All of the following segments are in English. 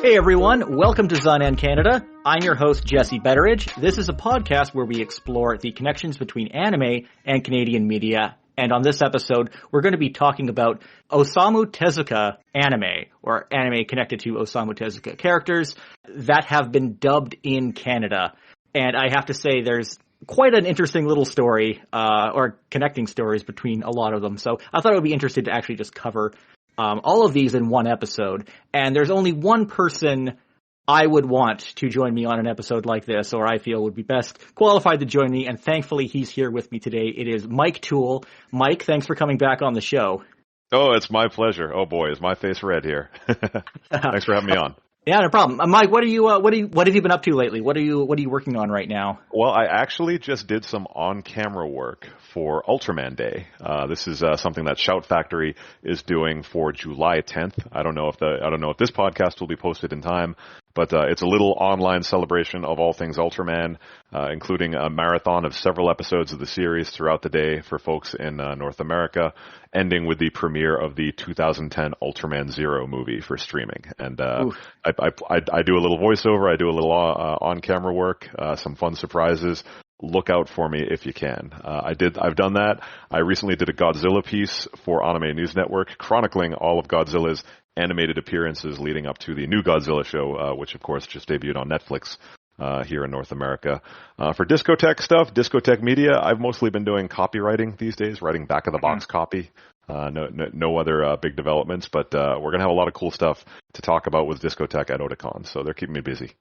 Hey everyone, welcome to Zun and Canada. I'm your host, Jesse Betteridge. This is a podcast where we explore the connections between anime and Canadian media. And on this episode, we're going to be talking about Osamu Tezuka anime, or anime connected to Osamu Tezuka characters that have been dubbed in Canada. And I have to say, there's quite an interesting little story, or connecting stories between a lot of them. So I thought it would be interesting to actually just cover all of these in one episode. And there's only one person I would want to join me on an episode like this, or I feel would be best qualified to join me, and thankfully he's here with me today. It is Mike Toole. Mike, thanks for coming back on the show. Oh, it's my pleasure. Oh boy, is my face red here. Thanks for having me on. Yeah, no problem. Mike, what have you been up to lately? What are you working on right now? Well, I actually just did some on-camera work for Ultraman Day. This is something that Shout Factory is doing for July 10th. I don't know if this podcast will be posted in time, but it's a little online celebration of all things Ultraman, including a marathon of several episodes of the series throughout the day for folks in North America, ending with the premiere of the 2010 Ultraman Zero movie for streaming. And I do a little voiceover, I do a little on-camera work, some fun surprises. Look out for me if you can. I've done that. I recently did a Godzilla piece for Anime News Network, chronicling all of Godzilla's animated appearances leading up to the new Godzilla show, which of course just debuted on Netflix here in North America. For Discotech stuff, Discotech Media, I've mostly been doing copywriting these days, writing back of the box copy. No other big developments, but we're going to have a lot of cool stuff to talk about with Discotech at Otakon, so they're keeping me busy.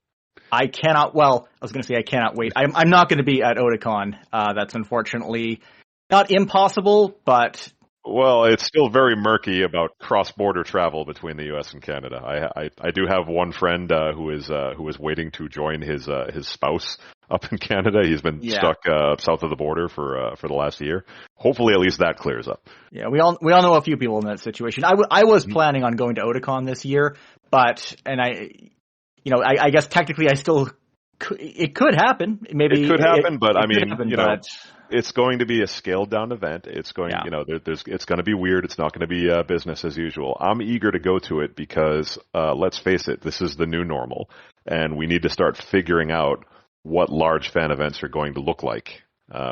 I cannot wait. I'm not going to be at Otakon. That's unfortunately not impossible, but... Well, it's still very murky about cross-border travel between the U.S. and Canada. I do have one friend who is waiting to join his spouse up in Canada. He's been stuck south of the border for the last year. Hopefully, at least that clears up. Yeah, we all know a few people in that situation. I was planning on going to Otakon this year, but I guess technically it could happen. Maybe it could happen, but it's going to be a scaled down event. It's going, it's going to be weird. It's not going to be business as usual. I'm eager to go to it because, let's face it, this is the new normal, and we need to start figuring out what large fan events are going to look like,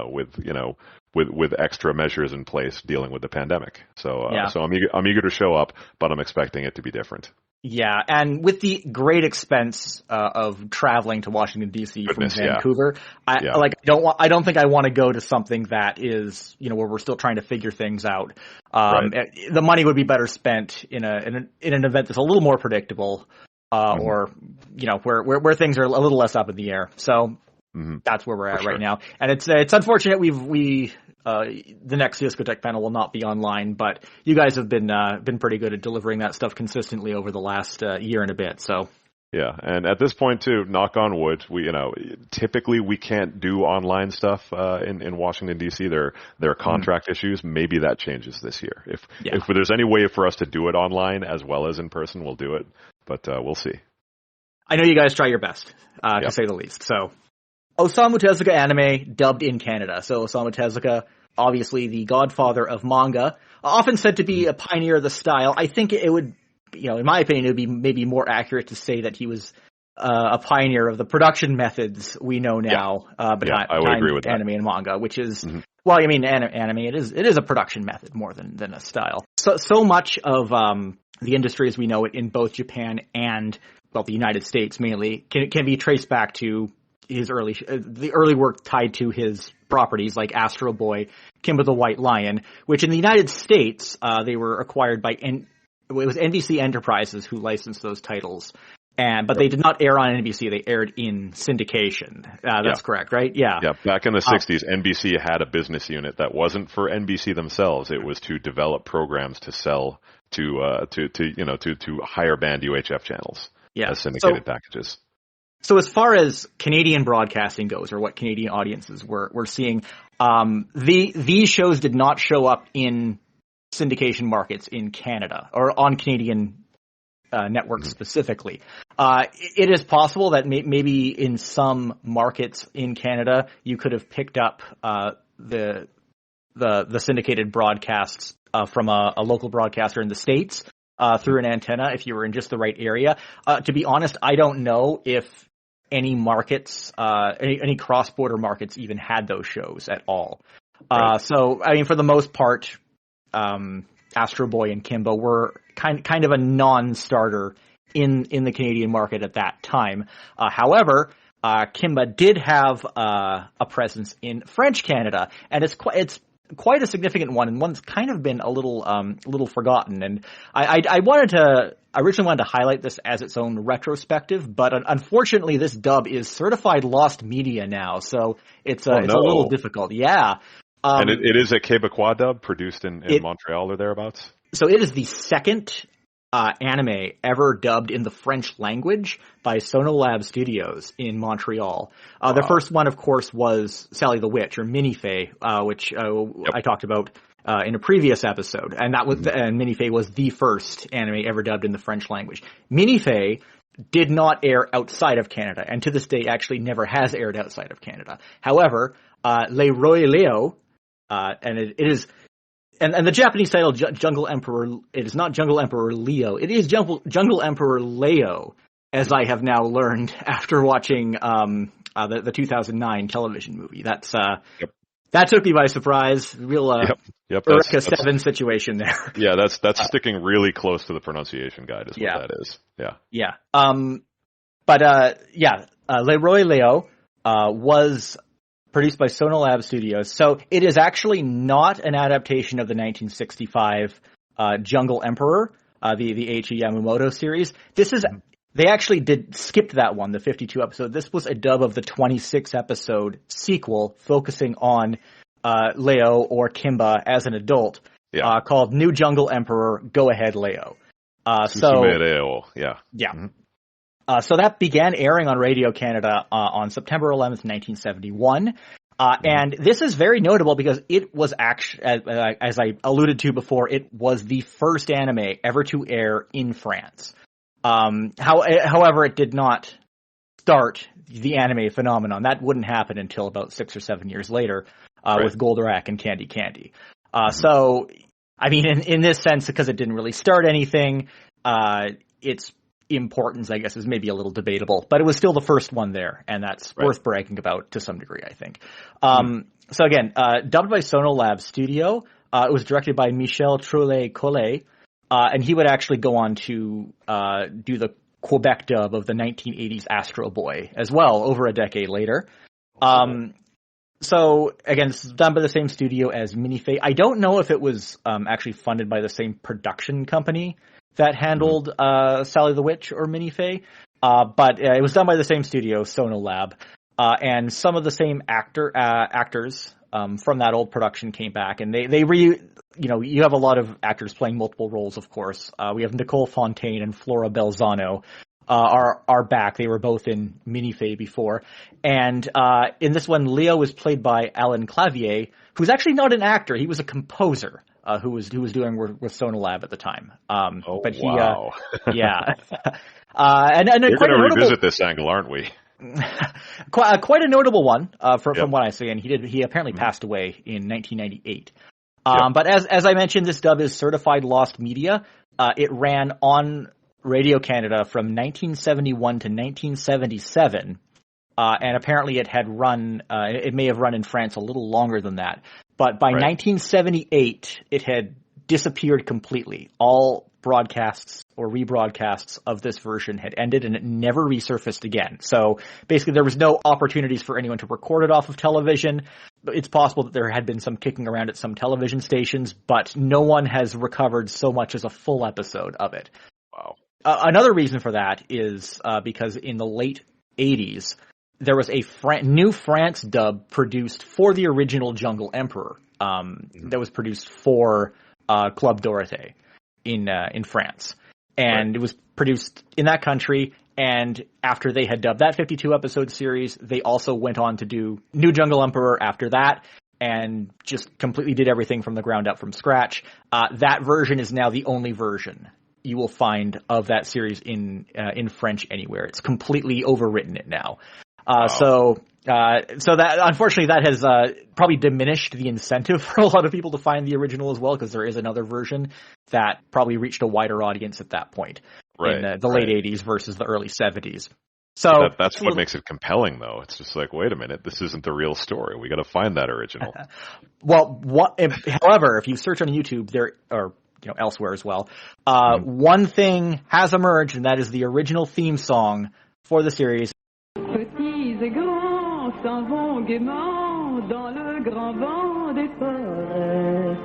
with extra measures in place dealing with the pandemic. So I'm eager to show up, but I'm expecting it to be different. Yeah, and with the great expense of traveling to Washington D.C. from Vancouver, I don't think I want to go to something that is where we're still trying to figure things out. Right. The money would be better spent in an event that's a little more predictable, or where things are a little less up in the air. So that's where we're at right now, and it's unfortunate the next Discotech panel will not be online, but you guys have been pretty good at delivering that stuff consistently over the last year and a bit. So yeah, and at this point too, knock on wood, typically we can't do online stuff in Washington D.C. There are contract issues. Maybe that changes this year. If there's any way for us to do it online as well as in person, we'll do it. But we'll see. I know you guys try your best, to say the least. So Osamu Tezuka anime dubbed in Canada. So Osamu Tezuka, obviously the godfather of manga, often said to be a pioneer of the style. I think it would, in my opinion, it would be maybe more accurate to say that he was a pioneer of the production methods we know now behind anime and manga, which is, anime, it is a production method more than a style. So much of the industry as we know it in both Japan and, the United States mainly, can be traced back to his the early work tied to his properties like Astro Boy, Kimba the White Lion, which in the United States, they were acquired by it was NBC Enterprises who licensed those titles. But they did not air on NBC. They aired in syndication. That's correct, right? Yeah. Yeah. Back in the 60s, NBC had a business unit that wasn't for NBC themselves. It was to develop programs to sell to higher band UHF channels as syndicated packages. So as far as Canadian broadcasting goes, or what Canadian audiences we're seeing, these shows did not show up in syndication markets in Canada or on Canadian networks specifically. It is possible that maybe in some markets in Canada you could have picked up the syndicated broadcasts from a local broadcaster in the States. through an antenna if you were in just the right area. To be honest, I don't know if any markets, any cross-border markets even had those shows at all. Right. So, I mean, for the most part, Astro Boy and Kimba were kind of a non-starter in the Canadian market at that time. However, Kimba did have a presence in French Canada, and it's quite a significant one, and one that's kind of been a little forgotten. And I originally wanted to highlight this as its own retrospective, but unfortunately, this dub is certified lost media now, so it's a little difficult. Yeah. And it is a Quebecois dub produced in Montreal or thereabouts? So it is the second anime ever dubbed in the French language by Sonolab Studios in Montreal. The first one, of course, was Sally the Witch, or Minifay, which I talked about in a previous episode. And and Minifay was the first anime ever dubbed in the French language. Minifay did not air outside of Canada, and to this day actually never has aired outside of Canada. However, Le Roi Leo, and it is... And the Japanese title, Jungle Emperor, it is not Jungle Emperor Leo. It is Jungle Emperor Leo, as I have now learned after watching the 2009 television movie. That took me by surprise. Real Eureka 7 situation there. Yeah, that's sticking really close to the pronunciation guide is what that is. Yeah. Yeah. Le Roi Leo was produced by Sonolab Studios. So it is actually not an adaptation of the 1965 Jungle Emperor, the Eiichi Yamamoto series. They actually skipped that one, the 52 episode. This was a dub of the 26 episode sequel focusing on Leo, or Kimba, as an adult, called New Jungle Emperor, Go Ahead Leo. Leo, yeah. Mm-hmm. So that began airing on Radio Canada on September 11th, 1971. And this is very notable because it was actually, as I alluded to before, it was the first anime ever to air in France. However, it did not start the anime phenomenon. That wouldn't happen until about 6 or 7 years later with Goldorak and Candy Candy. So, I mean, in this sense, because it didn't really start anything, its importance, I guess, is maybe a little debatable, but it was still the first one there, and that's worth bragging about to some degree, I think. So again, dubbed by Sonolab Studio, it was directed by Michel Trollet-Collet, and he would actually go on to do the Quebec dub of the 1980s Astro Boy as well, over a decade later. So again, this is done by the same studio as Minifay. I don't know if it was actually funded by the same production company that handled Sally the Witch or Minifay, but it was done by the same studio, Sonolab, and some of the same actors from that old production came back, and you have a lot of actors playing multiple roles, of course. We have Nicole Fontaine and Flora Belzano are back. They were both in Minifay before, and in this one, Leo was played by Alan Clavier, who's actually not an actor; he was a composer. Who was doing with Sonolab at the time. But he, wow. Yeah. And we're going to revisit this angle, aren't we? Quite a notable one, from what I see. And he apparently passed away in 1998. But as I mentioned, this dub is certified lost media. It ran on Radio Canada from 1971 to 1977. And apparently it had run, it may have run in France a little longer than that. But by 1978, it had disappeared completely. All broadcasts or rebroadcasts of this version had ended, and it never resurfaced again. So basically, there was no opportunities for anyone to record it off of television. It's possible that there had been some kicking around at some television stations, but no one has recovered so much as a full episode of it. Wow. Another reason for that is because in the late 80s, there was a new France dub produced for the original Jungle Emperor that was produced for Club Dorothée in France. And it was produced in that country, and after they had dubbed that 52-episode series, they also went on to do New Jungle Emperor after that, and just completely did everything from the ground up from scratch. That version is now the only version you will find of that series in French anywhere. It's completely overwritten it now. Wow. So So that, unfortunately, that has probably diminished the incentive for a lot of people to find the original as well, because there is another version that probably reached a wider audience at that point in the late 80s versus the early 70s. So that's what makes it compelling, though. It's just like, wait a minute, this isn't the real story. We got to find that original. Well, however, if you search on YouTube, or elsewhere as well, one thing has emerged, and that is the original theme song for the series. Petits et grands s'en vont gaiement dans le grand vent des forêts.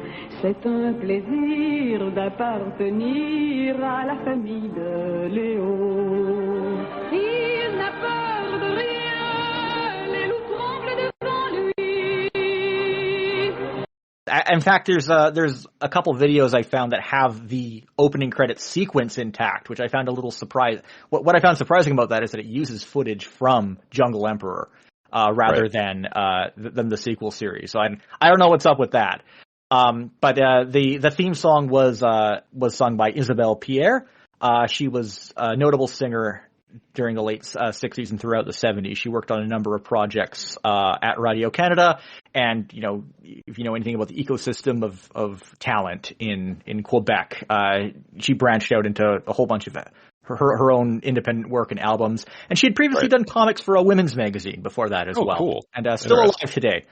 C'est un plaisir d'appartenir à la famille de Léo. Il n'a peur de rien, les loups tremblent devant lui. In fact, there's a couple videos I found that have the opening credits sequence intact, which I found a little surprising. What I found surprising about that is that it uses footage from Jungle Emperor rather than the sequel series. So I don't know what's up with that. But the theme song was sung by Isabelle Pierre. She was a notable singer during the late 60s and throughout the 70s. She worked on a number of projects at Radio Canada, and if you know anything about the ecosystem of talent in Quebec, she branched out into a whole bunch of her own independent work and albums, and she had previously done comics for a women's magazine before that as well. Cool. And still alive today,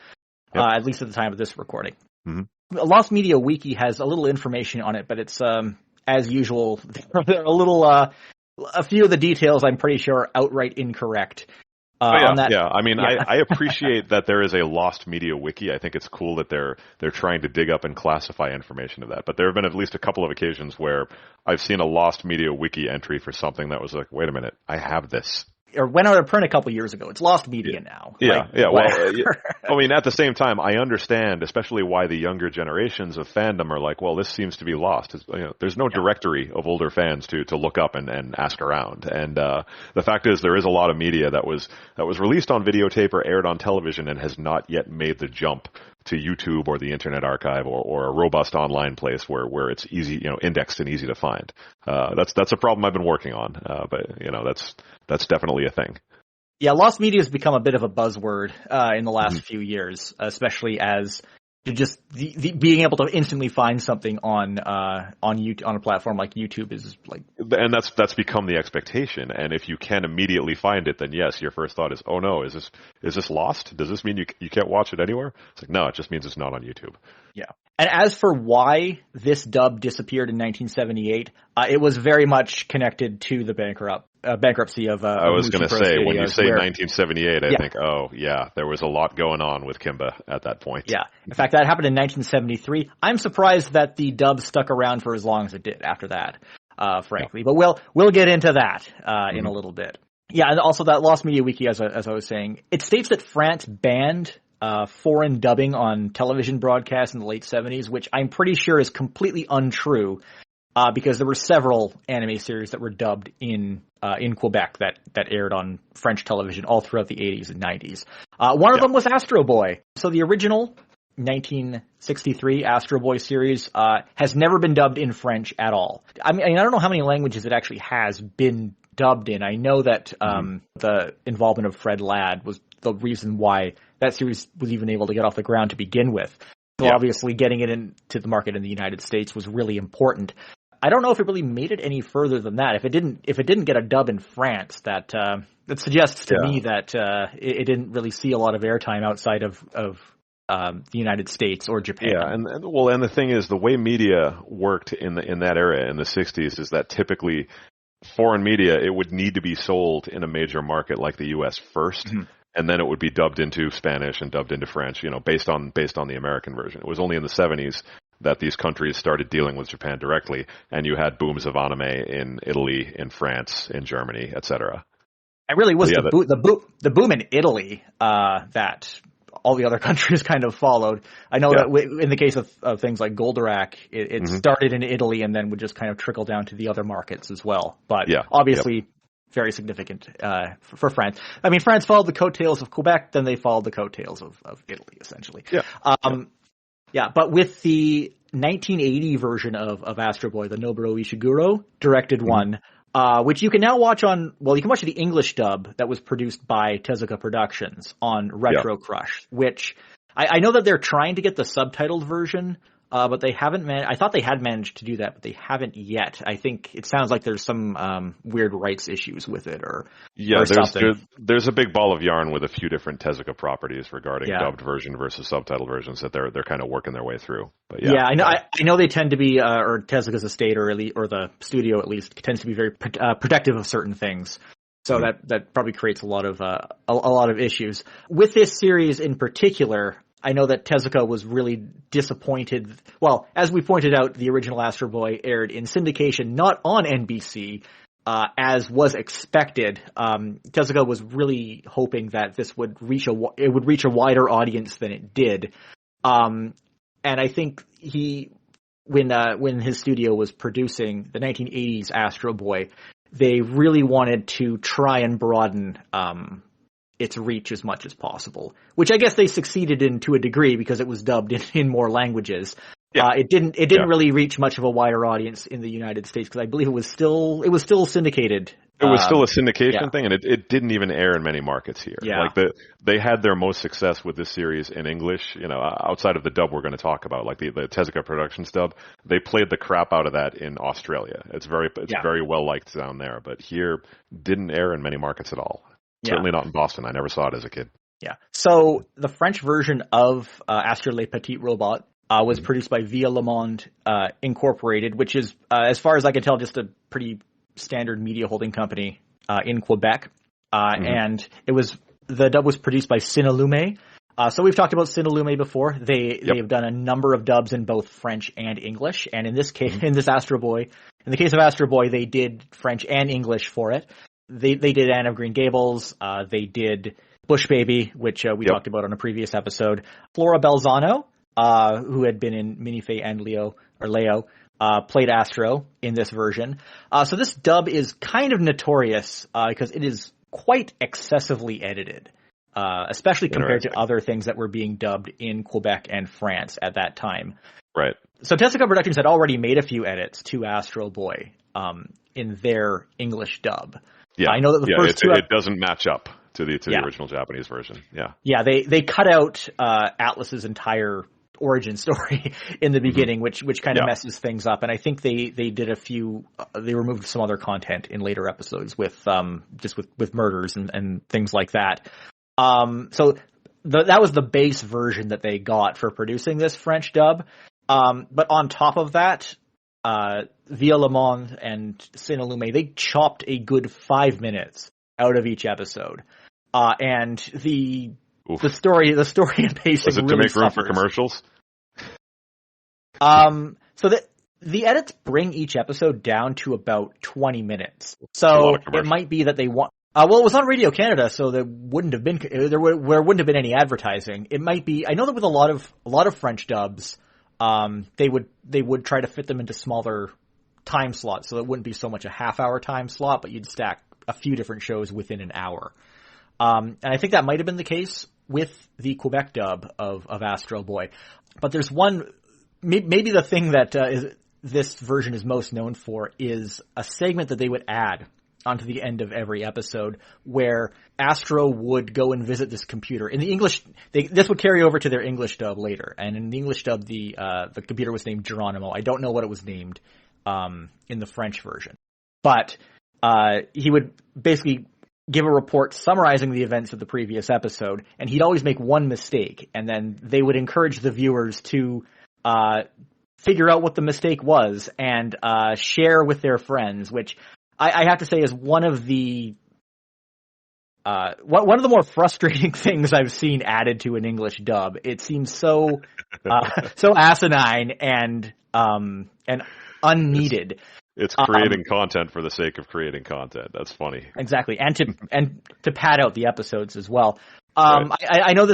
at least at the time of this recording. Mm-hmm. Lost Media Wiki has a little information on it, but it's as usual, they're a little a few of the details I'm pretty sure are outright incorrect. On that. Yeah, I mean, I appreciate that there is a Lost Media Wiki. I think it's cool that they're trying to dig up and classify information of that. But there have been at least a couple of occasions where I've seen a Lost Media Wiki entry for something that was like, wait a minute, I have this. Or went out of print a couple years ago. It's lost media now. Yeah, Well, I mean, at the same time, I understand, especially why the younger generations of fandom are like, well, this seems to be lost. There's no directory of older fans to look up and ask around. And the fact is, there is a lot of media that was released on videotape or aired on television and has not yet made the jump to YouTube or the Internet Archive or a robust online place where it's easy, indexed and easy to find. That's a problem I've been working on, but that's definitely a thing. Yeah, lost media has become a bit of a buzzword in the last few years, especially as just being able to instantly find something on YouTube, on a platform like YouTube is like, and that's become the expectation. And if you can immediately find it, then yes, your first thought is, oh no, is this lost? Does this mean you can't watch it anywhere? It's like, no, it just means it's not on YouTube. Yeah. And as for why this dub disappeared in 1978, it was very much connected to the bankruptcy of I was going to say, when you say 1978, I think, there was a lot going on with Kimba at that point. Yeah. In fact, that happened in 1973. I'm surprised that the dub stuck around for as long as it did after that, frankly. Yeah. But we'll get into that in a little bit. Yeah, and also that Lost Media Wiki, as I was saying, it states that France banned foreign dubbing on television broadcasts in the late 70s, which I'm pretty sure is completely untrue, because there were several anime series that were dubbed in Quebec that aired on French television all throughout the 80s and 90s. One of them was Astro Boy. So the original 1963 Astro Boy series has never been dubbed in French at all. I mean, I don't know how many languages it actually has been dubbed in. I know that the involvement of Fred Ladd was the reason why that series was even able to get off the ground to begin with. So obviously getting it into the market in the United States was really important. I don't know if it really made it any further than that. If it didn't get a dub in France, that suggests to me that it didn't really see a lot of airtime outside of the United States or Japan. Yeah, and the thing is, the way media worked in that era in the 60s is that typically foreign media, it would need to be sold in a major market like the U.S. first. Mm-hmm. And then it would be dubbed into Spanish and dubbed into French, based on the American version. It was only in the 70s that these countries started dealing with Japan directly, and you had booms of anime in Italy, in France, in Germany, etc. It really was the boom in Italy that all the other countries kind of followed. I know that in the case of things like Goldorak, it started in Italy and then would just kind of trickle down to the other markets as well. But obviously very significant for France. I mean, France followed the coattails of Quebec, then they followed the coattails of Italy, essentially. But with the 1980 version of Astro Boy, the Nobuo Ishiguro directed one, which you can now watch on, well, you can watch the English dub that was produced by Tezuka Productions on Retro Crush, which I know that they're trying to get the subtitled version, but they haven't I thought they had managed to do that, but they haven't yet. I think it sounds like there's some weird rights issues with it or something. There's a big ball of yarn with a few different Tezuka properties regarding dubbed version versus subtitled versions that they're kind of working their way through. But I know they tend to be, or Tezuka's estate or the studio at least tends to be very protective of certain things. So that probably creates a lot of issues with this series in particular. I know that Tezuka was really disappointed. Well, as we pointed out, the original Astro Boy aired in syndication, not on NBC, as was expected. Tezuka was really hoping that this would reach a wider audience than it did. And I think when his studio was producing the 1980s Astro Boy, they really wanted to try and broaden its reach as much as possible, which I guess they succeeded in to a degree because it was dubbed in more languages. It didn't really reach much of a wider audience in the United States because I believe it was still syndicated. It was still a syndication thing, and it didn't even air in many markets here. Yeah. Like they had their most success with this series in English, outside of the dub we're going to talk about, like the Tezuka Productions dub. They played the crap out of that in Australia. It's very well liked down there, but here didn't air in many markets at all. Certainly not in Boston. I never saw it as a kid. Yeah. So the French version of Astro Le Petit Robot was produced by Via Le Monde Incorporated, which is, as far as I can tell, just a pretty standard media holding company in Quebec. And the dub was produced by Cinelume. So we've talked about Cinelume before. They've done a number of dubs in both French and English. And in this case, in the case of Astro Boy, they did French and English for it. They did Anne of Green Gables. They did Bush Baby, which we talked about on a previous episode. Flora Belzano, who had been in Minifay and Leo, played Astro in this version. So this dub is kind of notorious because it is quite excessively edited, especially compared to other things that were being dubbed in Quebec and France at that time. Right. So Tezuka Productions had already made a few edits to Astro Boy in their English dub. Yeah, I know that the first two it doesn't match up to the original Japanese version. Yeah. Yeah, they cut out Atlas's entire origin story in the beginning, which kind of messes things up. And I think they did they removed some other content in later episodes with murders and things like that. So that was the base version that they got for producing this French dub. But on top of that, Via Le Monde and Cinelume, they chopped a good 5 minutes out of each episode. And the story and pacing was it really to make room suffers. for commercials? So the edits bring each episode down to about 20 minutes. So it might be that they want. Well, it was on Radio Canada, so there wouldn't have been any advertising. It might be. I know that with a lot of French dubs, they would try to fit them into smaller time slots, so it wouldn't be so much a half-hour time slot, but you'd stack a few different shows within an hour. And I think that might have been the case with the Quebec dub of Astro Boy. But there's one, maybe the thing that this version is most known for is a segment that they would add onto the end of every episode where Astro would go and visit this computer. In the English, this would carry over to their English dub later. And in the English dub, the computer was named Geronimo. I don't know what it was named in the French version. But he would basically give a report summarizing the events of the previous episode, and he'd always make one mistake, and then they would encourage the viewers to figure out what the mistake was and share with their friends, which I have to say is one of the more frustrating things I've seen added to an English dub. It seems so asinine and unneeded. It's creating content for the sake of creating content. That's funny. Exactly, and to pad out the episodes as well. Right. I know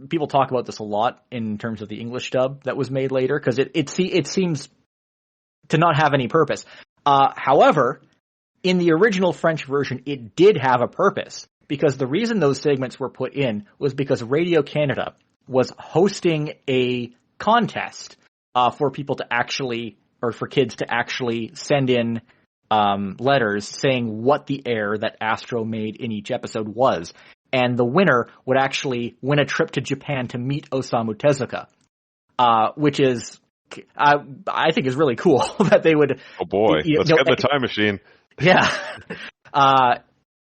people talk about this a lot in terms of the English dub that was made later because it seems to not have any purpose. However, in the original French version, it did have a purpose because the reason those segments were put in was because Radio Canada was hosting a contest for people to actually, or for kids to actually send in letters saying what the error that Astro made in each episode was. And the winner would actually win a trip to Japan to meet Osamu Tezuka, which is, I think is really cool that they would. Oh boy, let's get the time machine. Yeah.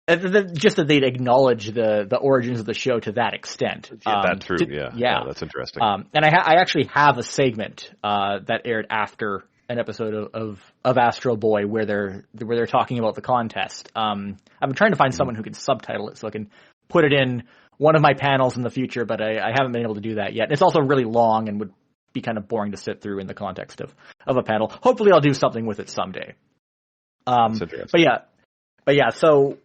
Just that they'd acknowledge the origins of the show to that extent. Yeah, that's true. Yeah, that's interesting. And I actually have a segment that aired after an episode of Astro Boy where they're talking about the contest. I've been trying to find someone who can subtitle it so I can put it in one of my panels in the future, but I haven't been able to do that yet. It's also really long and would be kind of boring to sit through in the context of a panel. Hopefully I'll do something with it someday. But yeah, so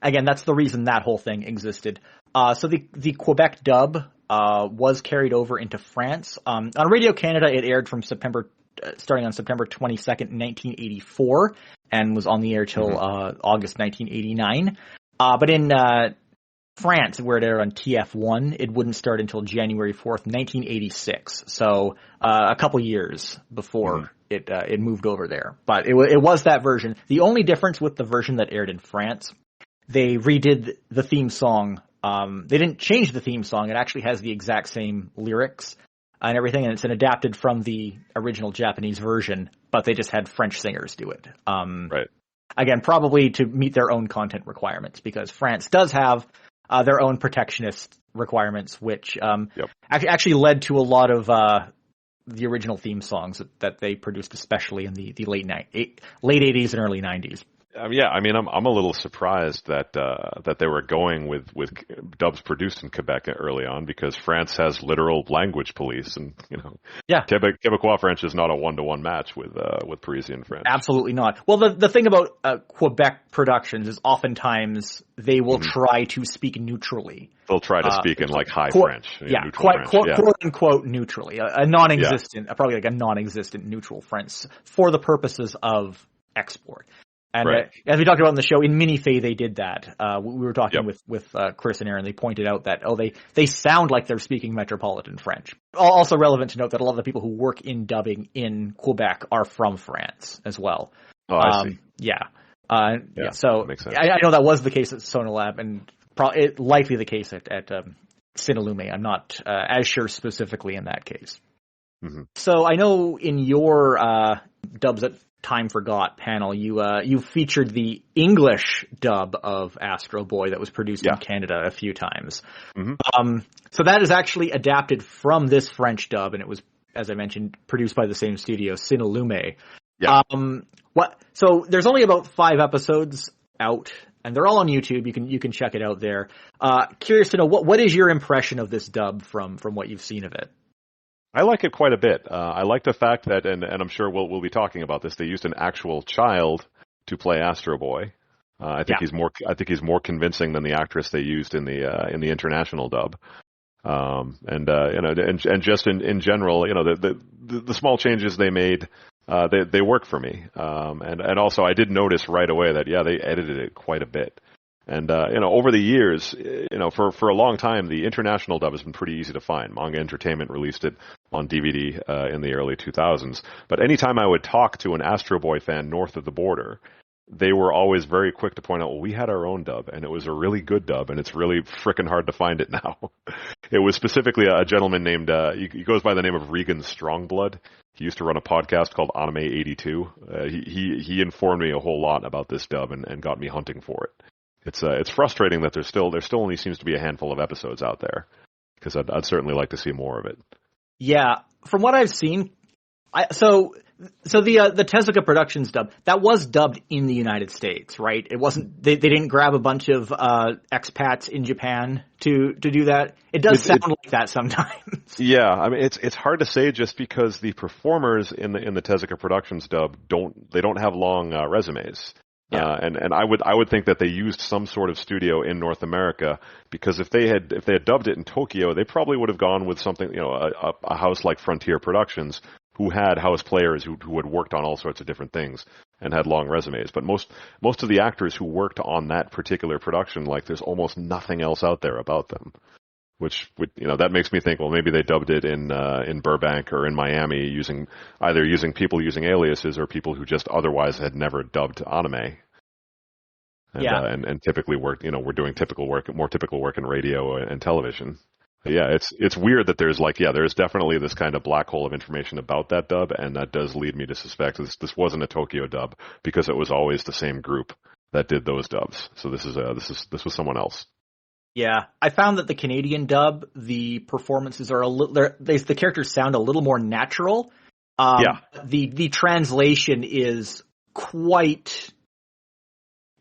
again, that's the reason that whole thing existed. So the Quebec dub was carried over into France. On Radio Canada, it aired from starting on September 22nd, 1984, and was on the air till August 1989. But in France, where it aired on TF1, it wouldn't start until January 4th, 1986. So a couple years before it moved over there. But it was that version. The only difference with the version that aired in France, they redid the theme song. They didn't change the theme song. It actually has the exact same lyrics and everything, and it's an adapted from the original Japanese version, but they just had French singers do it. Right. Again, probably to meet their own content requirements, because France does have their own protectionist requirements, which actually led to a lot of the original theme songs that they produced, especially in the late 80s and early 90s. Yeah, I mean, I'm a little surprised that they were going with dubs produced in Quebec early on, because France has literal language police, and Quebecois French is not a 1-to-1 match with Parisian French. Absolutely not. Well, the thing about Quebec productions is oftentimes they will try to speak neutrally. They'll try to speak in like high French, quote unquote neutrally, a non-existent, probably like a non-existent neutral French for the purposes of export. And as we talked about in the show, in Minifay they did that. We were talking with Chris and Aaron. They pointed out that they sound like they're speaking Metropolitan French. Also relevant to note that a lot of the people who work in dubbing in Quebec are from France as well. Oh, I see. So makes sense. I know that was the case at Sonolab, and likely the case at Cinelume. I'm not as sure specifically in that case. Mm-hmm. So I know in your dubs at Time Forgot panel, you featured the English dub of Astro Boy that was produced in Canada a few times. Mm-hmm. So that is actually adapted from this French dub, and it was, as I mentioned, produced by the same studio, Cinelume. Yeah. So there's only about 5 episodes out, and they're all on YouTube. You can check it out there. Curious to know what is your impression of this dub from what you've seen of it? I like it quite a bit. I like the fact that, and I'm sure we'll be talking about this, they used an actual child to play Astro Boy. I think he's more convincing than the actress they used in the international dub. And just in general, the small changes they made, they work for me. And also I did notice right away that they edited it quite a bit. And, over the years, for a long time, the international dub has been pretty easy to find. Manga Entertainment released it on DVD in the early 2000s. But anytime I would talk to an Astro Boy fan north of the border, they were always very quick to point out, well, we had our own dub, and it was a really good dub, and it's really frickin' hard to find it now. It was specifically a gentleman named, he goes by the name of Regan Strongblood. He used to run a podcast called Anime 82. He informed me a whole lot about this dub and got me hunting for it. It's frustrating that there still only seems to be a handful of episodes out there, because I'd certainly like to see more of it. Yeah, from what I've seen, so the Tezuka Productions dub that was dubbed in the United States, right? It wasn't they didn't grab a bunch of expats in Japan to do that. It does sound like that sometimes. Yeah, I mean it's hard to say just because the performers in the Tezuka Productions dub don't have long resumes. Yeah. And I would think that they used some sort of studio in North America, because if they had dubbed it in Tokyo, they probably would have gone with something, a house like Frontier Productions, who had house players who had worked on all sorts of different things and had long resumes. But most of the actors who worked on that particular production, like, there's almost nothing else out there about them. which would, that makes me think, well, maybe they dubbed it in Burbank or in Miami using people using aliases or people who just otherwise had never dubbed anime. And, and typically worked, we're doing more typical work in radio and television. Yeah, it's weird that there's definitely this kind of black hole of information about that dub, and that does lead me to suspect this wasn't a Tokyo dub because it was always the same group that did those dubs. So this was someone else. Yeah, I found that the Canadian dub, the performances are the characters sound a little more natural. The translation is quite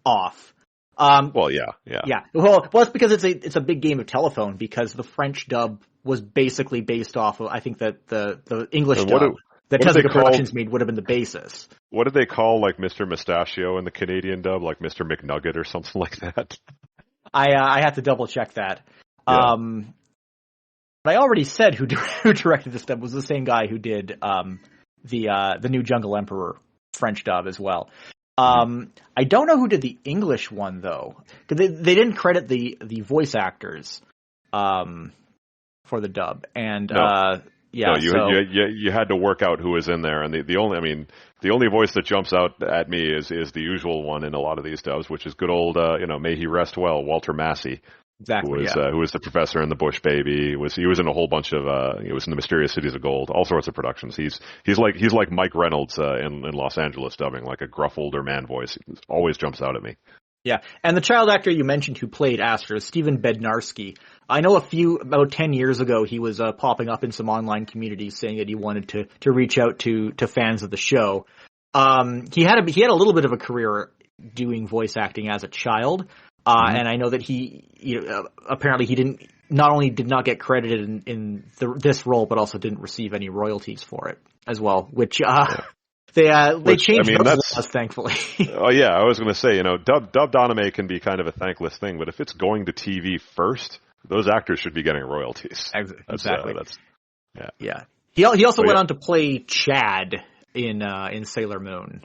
off. Yeah. Well, it's because it's a big game of telephone, because the French dub was basically based off of, I think that the English dub that Tezuka Productions made would have been the basis. What did they call like Mr. Mustachio in the Canadian dub, like Mr. McNugget or something like that? I have to double check that. Yeah. But I already said who directed this dub was the same guy who did the new Jungle Emperor French dub as well. I don't know who did the English one though, because they didn't credit the voice actors for the dub, and you had to work out who was in there, and the only voice that jumps out at me is the usual one in a lot of these dubs, which is good old may he rest well, Walter Massey. Exactly. Who was the professor in the Bush Baby? He was in a whole bunch of he was in the Mysterious Cities of Gold, all sorts of productions. He's like Mike Reynolds in Los Angeles dubbing, like a gruff older man voice. It always jumps out at me. Yeah, and the child actor you mentioned who played Astro, Stephen Bednarski. I know about 10 years ago he was popping up in some online communities saying that he wanted to reach out to fans of the show. He had a little bit of a career doing voice acting as a child. And I know that he, apparently he did not get credited in this role, but also didn't receive any royalties for it as well, which, they changed those laws, thankfully. Oh yeah, I was going to say, dubbed anime can be kind of a thankless thing, but if it's going to TV first, those actors should be getting royalties. Exactly. Yeah. He also went on to play Chad in Sailor Moon.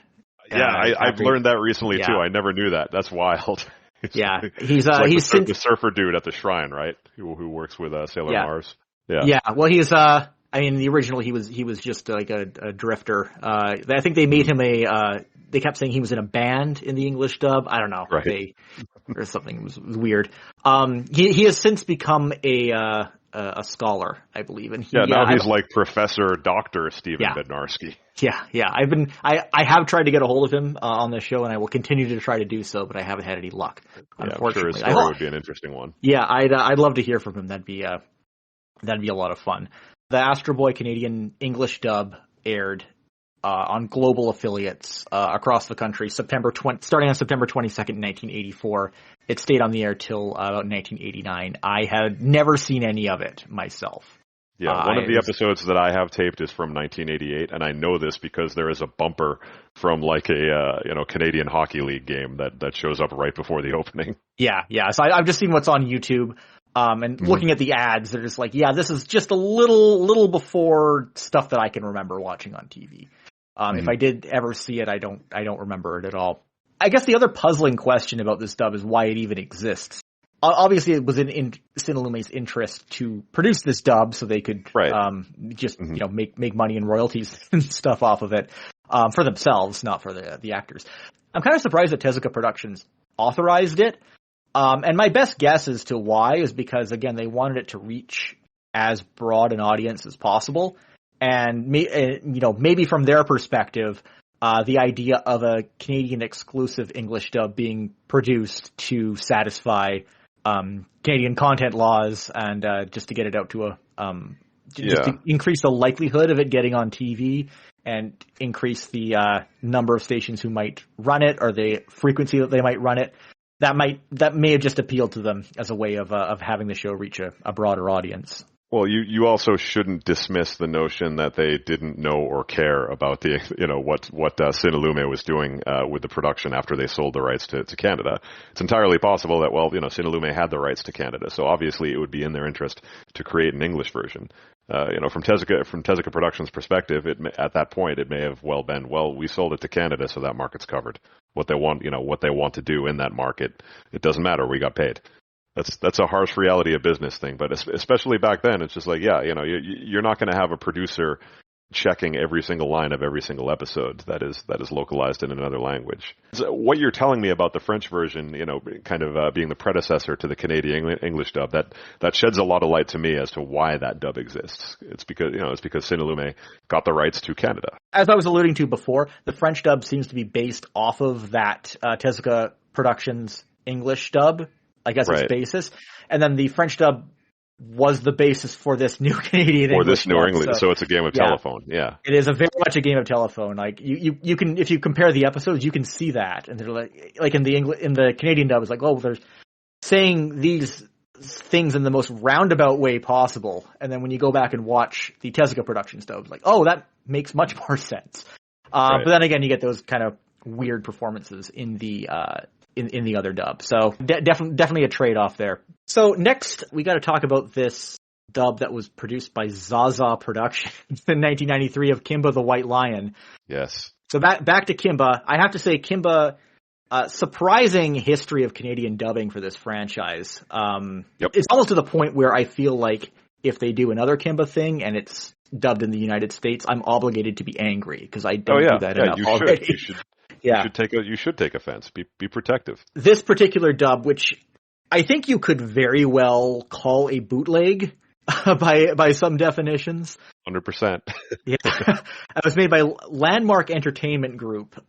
Yeah, I've learned that recently too. I never knew that. That's wild. He's like the surfer dude at the shrine, right? Who works with Sailor Mars. Yeah. Well, he's the original he was just like a drifter. I think they made him they kept saying he was in a band in the English dub. I don't know. Right. Or something was weird. He has since become a scholar, I believe, and now he's like Professor Dr. Stephen Bednarski. Yeah. I have tried to get a hold of him on this show, and I will continue to try to do so, but I haven't had any luck. Unfortunately, I'm sure his story would be an interesting one. Yeah, I'd love to hear from him. That'd be a lot of fun. The Astro Boy Canadian English dub aired on global affiliates across the country, starting on September 22nd, 1984. It stayed on the air till about 1989. I had never seen any of it myself. Yeah, one of the episodes that I have taped is from 1988, and I know this because there is a bumper from like a Canadian Hockey League game that shows up right before the opening. Yeah. So I've just seen what's on YouTube, and looking at the ads, they're just like, this is just a little before stuff that I can remember watching on TV. If I did ever see it, I don't remember it at all. I guess the other puzzling question about this dub is why it even exists. Obviously, it was in Cinelume's interest to produce this dub so they could make money and royalties and stuff off of it for themselves, not for the actors. I'm kind of surprised that Tezuka Productions authorized it. And my best guess as to why is because, again, they wanted it to reach as broad an audience as possible. And maybe from their perspective, the idea of a Canadian exclusive English dub being produced to satisfy Canadian content laws and just to get it out to to increase the likelihood of it getting on TV and increase the number of stations who might run it or the frequency that they might run it. That may have just appealed to them as a way of having the show reach a broader audience. Well, you also shouldn't dismiss the notion that they didn't know or care about the what Cinelume was doing with the production after they sold the rights to Canada. It's entirely possible that Cinelume had the rights to Canada, so obviously it would be in their interest to create an English version. From Tezuka Productions' perspective, at that point it may have well been, we sold it to Canada, so that market's covered. What they want to do in that market, it doesn't matter. We got paid. That's a harsh reality of business thing, but especially back then, it's just like, yeah, you're not going to have a producer checking every single line of every single episode that is localized in another language. So what you're telling me about the French version, kind of being the predecessor to the Canadian English dub, that sheds a lot of light to me as to why that dub exists. It's because Cinelume got the rights to Canada. As I was alluding to before, the French dub seems to be based off of that Tezuka Productions English dub, I guess, its basis, and then the French dub was the basis for this new Canadian English. Or this new English, so it's a game of telephone, yeah. It is very much a game of telephone. Like you can, if you compare the episodes, you can see that, and they're like in the Canadian dub, it's like, oh, they're saying these things in the most roundabout way possible, and then when you go back and watch the Tezuka Productions dub, it's like, oh, that makes much more sense. But then again, you get those kind of weird performances in the in the other dub. So definitely a trade-off there. So next, we got to talk about this dub that was produced by Zaza Productions in 1993 of Kimba the White Lion. Yes. So back to Kimba. I have to say, Kimba, surprising history of Canadian dubbing for this franchise. Yep. It's almost to the point where I feel like if they do another Kimba thing and it's dubbed in the United States, I'm obligated to be angry because I don't do that enough already. You should take offense. Be protective. This particular dub, which I think you could very well call a bootleg by some definitions. 100%. Yeah, it was made by Landmark Entertainment Group.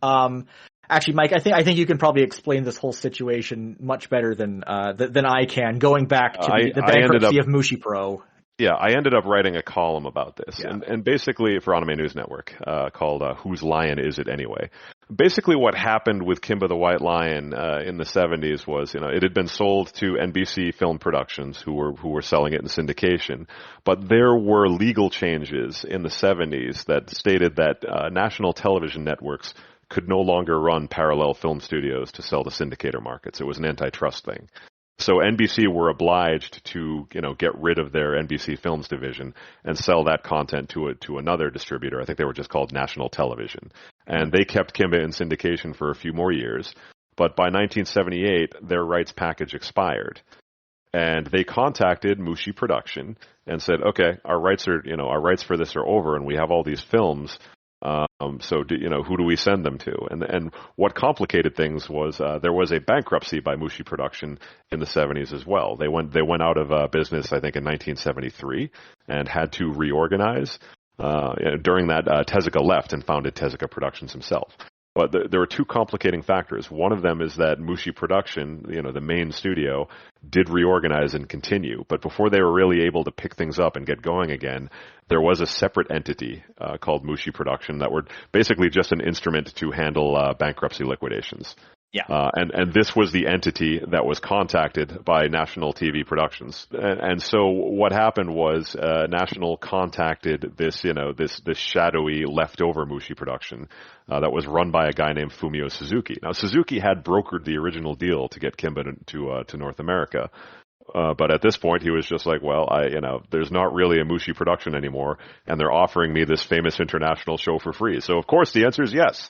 Actually, Mike, I think you can probably explain this whole situation much better than I can. Going back to the bankruptcy of Mushi Pro. Yeah, I ended up writing a column about this, and basically for Anime News Network, called "Whose Lion Is It Anyway?" Basically, what happened with Kimba the White Lion in the 70s was, it had been sold to NBC Film Productions, who were selling it in syndication, but there were legal changes in the 70s that stated that national television networks could no longer run parallel film studios to sell to syndicator markets. It was an antitrust thing. So NBC were obliged to, get rid of their NBC Films division and sell that content to another distributor. I think they were just called National Television. And they kept Kimba in syndication for a few more years. But by 1978, their rights package expired. And they contacted Mushi Production and said, okay, our rights for this are over and we have all these films. So who do we send them to? And what complicated things was there was a bankruptcy by Mushi Production in the 70s as well. They went out of business, I think, in 1973 and had to reorganize. During that, Tezuka left and founded Tezuka Productions himself. But there were two complicating factors. One of them is that Mushi Production, the main studio, did reorganize and continue. But before they were really able to pick things up and get going again, there was a separate entity called Mushi Production that were basically just an instrument to handle bankruptcy liquidations. Yeah. And this was the entity that was contacted by National TV Productions. And so what happened was, National contacted this, this shadowy leftover Mushi production, that was run by a guy named Fumio Suzuki. Now, Suzuki had brokered the original deal to get Kimba to North America. But at this point, he was just like, well, there's not really a Mushi production anymore, and they're offering me this famous international show for free. So, of course, the answer is yes.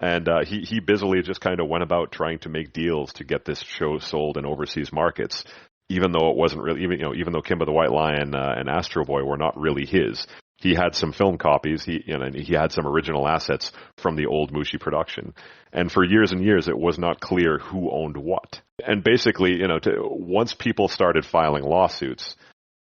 And he busily just kind of went about trying to make deals to get this show sold in overseas markets, even though it wasn't really, even though Kimba the White Lion and Astro Boy were not really his. He had some film copies. He had some original assets from the old Mushi production. And for years and years, it was not clear who owned what. And basically, once people started filing lawsuits,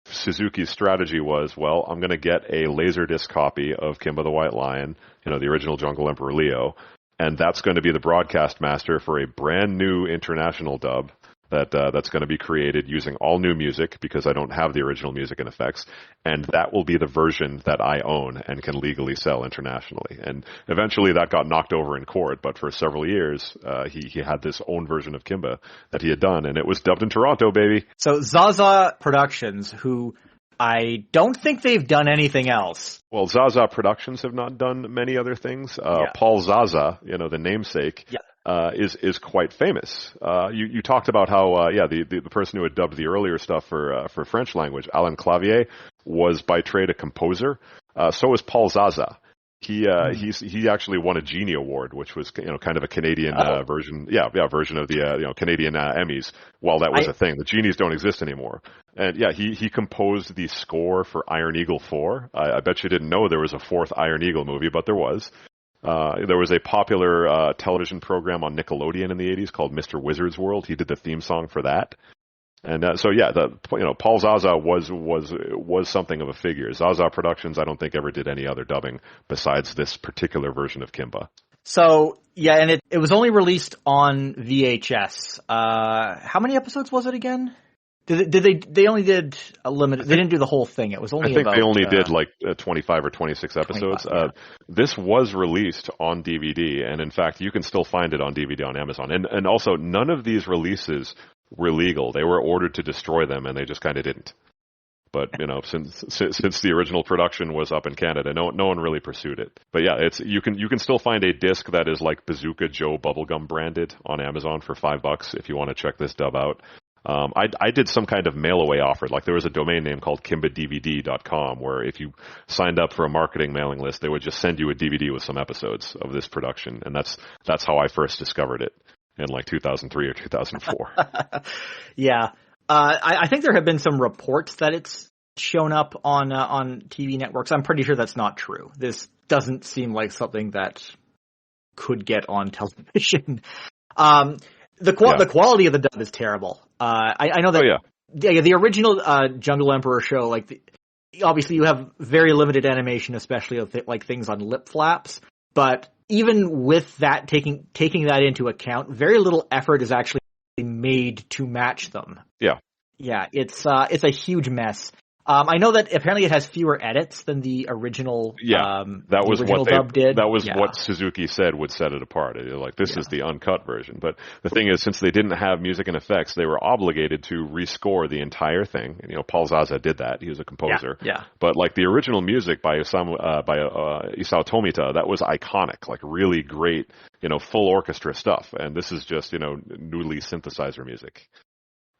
Suzuki's strategy was, well, I'm going to get a Laserdisc copy of Kimba the White Lion, the original Jungle Emperor Leo, and that's going to be the broadcast master for a brand new international dub that's going to be created using all new music because I don't have the original music and effects, and that will be the version that I own and can legally sell internationally. And eventually that got knocked over in court, but for several years he had this own version of Kimba that he had done, and it was dubbed in Toronto, baby. So Zaza Productions, who I don't think they've done anything else. Well, Zaza Productions have not done many other things. Paul Zaza, the namesake, is quite famous. You talked about how, the person who had dubbed the earlier stuff for French language, Alain Clavier, was by trade a composer. So is Paul Zaza. He actually won a Genie Award, which was kind of a Canadian version, version of the Canadian Emmys. While that was a thing, the Genies don't exist anymore. And he composed the score for Iron Eagle 4. I bet you didn't know there was a fourth Iron Eagle movie, but there was. There was a popular television program on Nickelodeon in the 80s called Mr. Wizard's World. He did the theme song for that. And Paul Zaza was something of a figure. Zaza Productions, I don't think, ever did any other dubbing besides this particular version of Kimba. So yeah, and it was only released on VHS. How many episodes was it again? They only did a limited? They didn't do the whole thing. It was only. I think they only did like 25 or 26 episodes. 25, yeah. This was released on DVD, and in fact, you can still find it on DVD on Amazon. And also, none of these releases were legal. They were ordered to destroy them, and they just kind of didn't. But since the original production was up in Canada, no one really pursued it. But yeah, you can still find a disc that is like Bazooka Joe bubblegum branded on Amazon for $5 if you want to check this dub out. I did some kind of mail away offer. Like there was a domain name called kimbadvd.com where if you signed up for a marketing mailing list, they would just send you a DVD with some episodes of this production, and that's how I first discovered it in like 2003 or 2004. Yeah. I think there have been some reports that it's shown up on TV networks. I'm pretty sure that's not true. This doesn't seem like something that could get on television. The quality of the dub is terrible. I know that. Oh, yeah. The original Jungle Emperor show, obviously you have very limited animation, especially of things on lip flaps. But even with that, taking that into account, very little effort is actually made to match them. Yeah. Yeah, it's a huge mess. I know that apparently it has fewer edits than the original. Yeah, that was what dub did. That was what Suzuki said would set it apart. This is the uncut version. But the thing is, since they didn't have music and effects, they were obligated to rescore the entire thing. And, Paul Zaza did that. He was a composer. Yeah. But the original music by Isao Tomita, that was iconic. Really great, full orchestra stuff. And this is just noodly synthesizer music.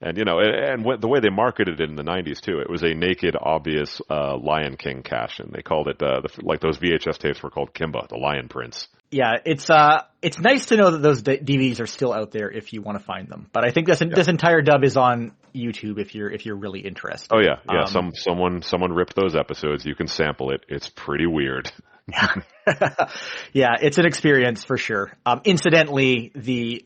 And, the way they marketed it in the 90s, too, it was a naked, obvious Lion King cash-in. They called it, those VHS tapes were called Kimba, the Lion Prince. Yeah, it's nice to know that those DVDs are still out there if you want to find them. But I think this entire dub is on YouTube if you're really interested. Oh, yeah. Yeah, someone ripped those episodes. You can sample it. It's pretty weird. Yeah, it's an experience for sure. Incidentally, the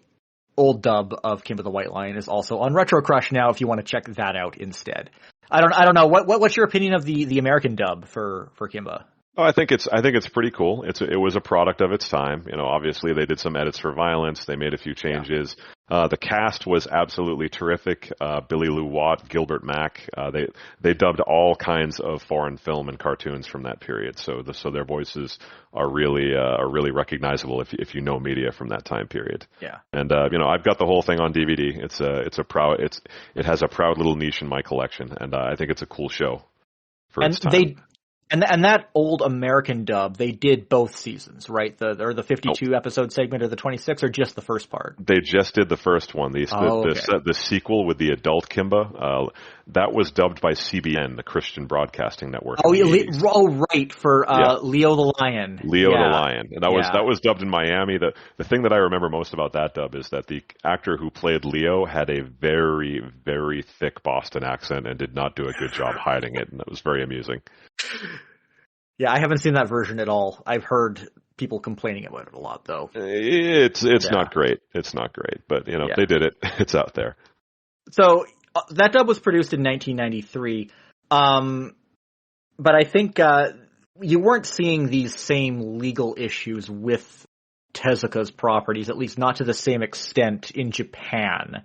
old dub of Kimba the White Lion is also on Retro Crush now if you want to check that out instead. I don't know. What's your opinion of the American dub for Kimba? Oh, I think it's pretty cool. It was a product of its time. Obviously they did some edits for violence. They made a few changes. Yeah. The cast was absolutely terrific. Billy Lou Watt, Gilbert Mack. They dubbed all kinds of foreign film and cartoons from that period. So their voices are really recognizable if you know media from that time period. Yeah. And I've got the whole thing on DVD. It has a proud little niche in my collection, and I think it's a cool show for its time. And that old American dub, they did both seasons, right? The 52 episode segment or the 26, or just the first part? They just did the first one. The sequel with the adult Kimba, that was dubbed by CBN, the Christian Broadcasting Network. Right, for Leo the Lion. Leo the Lion. And that was dubbed in Miami. The thing that I remember most about that dub is that the actor who played Leo had a very, very thick Boston accent and did not do a good job hiding it, and that was very amusing. Yeah, I haven't seen that version at all. I've heard people complaining about it a lot, though. It's not great. It's not great, but they did it. It's out there. So that dub was produced in 1993, but I think you weren't seeing these same legal issues with Tezuka's properties, at least not to the same extent in Japan.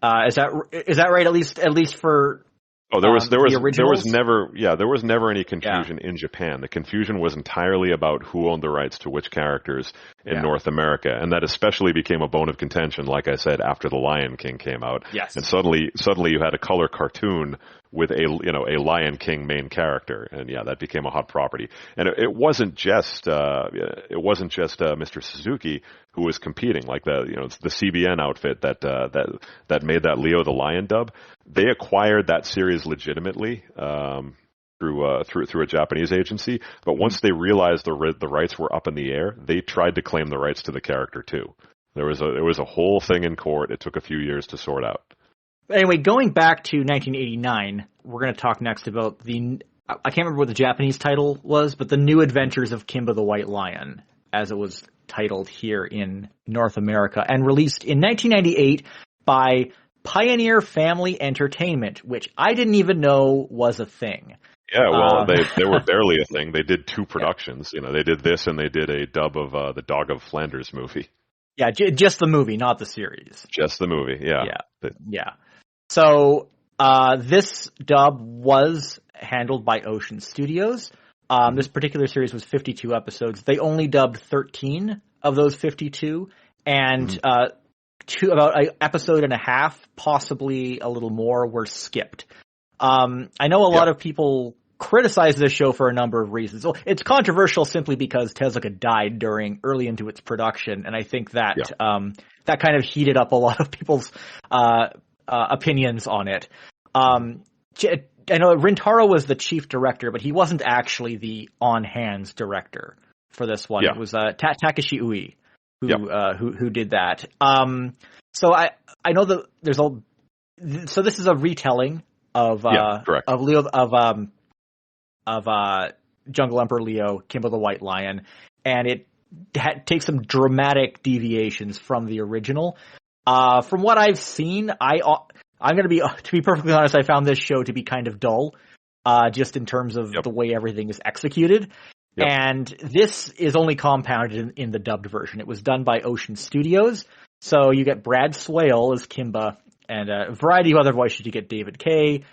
Is that right? At least for. Oh, there was never any confusion in Japan. The confusion was entirely about who owned the rights to which characters in North America, and that especially became a bone of contention, like I said, after The Lion King came out. Yes. And suddenly you had a color cartoon with a Lion King main character, and that became a hot property. And it wasn't just Mr. Suzuki who was competing, like the CBN outfit that made that Leo the Lion dub. They acquired that series legitimately. through a Japanese agency. But once they realized the rights were up in the air, they tried to claim the rights to the character too. There was a whole thing in court. It took a few years to sort out. Anyway, going back to 1989, we're going to talk next about I can't remember what the Japanese title was, but The New Adventures of Kimba the White Lion, as it was titled here in North America, and released in 1998 by Pioneer Family Entertainment, which I didn't even know was a thing. Yeah, well, they were barely a thing. They did 2 productions. You know, they did this and they did a dub of the Dog of Flanders movie. Yeah, just the movie, not the series. Just the movie, yeah. Yeah. So this dub was handled by Ocean Studios. This particular series was 52 episodes. They only dubbed 13 of those 52, and about an episode and a half, possibly a little more, were skipped. I know a lot of people criticize this show for a number of reasons. Well, it's controversial simply because Tezuka died early into its production, and I think that that kind of heated up a lot of people's opinions on it. I know Rintaro was the chief director, but he wasn't actually the on-hands director for this one. Yeah. It was Takeshi Ui who did that. So I know that so this is a retelling of Leo of Jungle Emperor Leo, Kimba the White Lion, and it takes some dramatic deviations from the original. From what I've seen, I'm going to be perfectly honest, I found this show to be kind of dull, just in terms of the way everything is executed. Yep. And this is only compounded in the dubbed version. It was done by Ocean Studios. So you get Brad Swale as Kimba, and a variety of other voices. You get David Kay,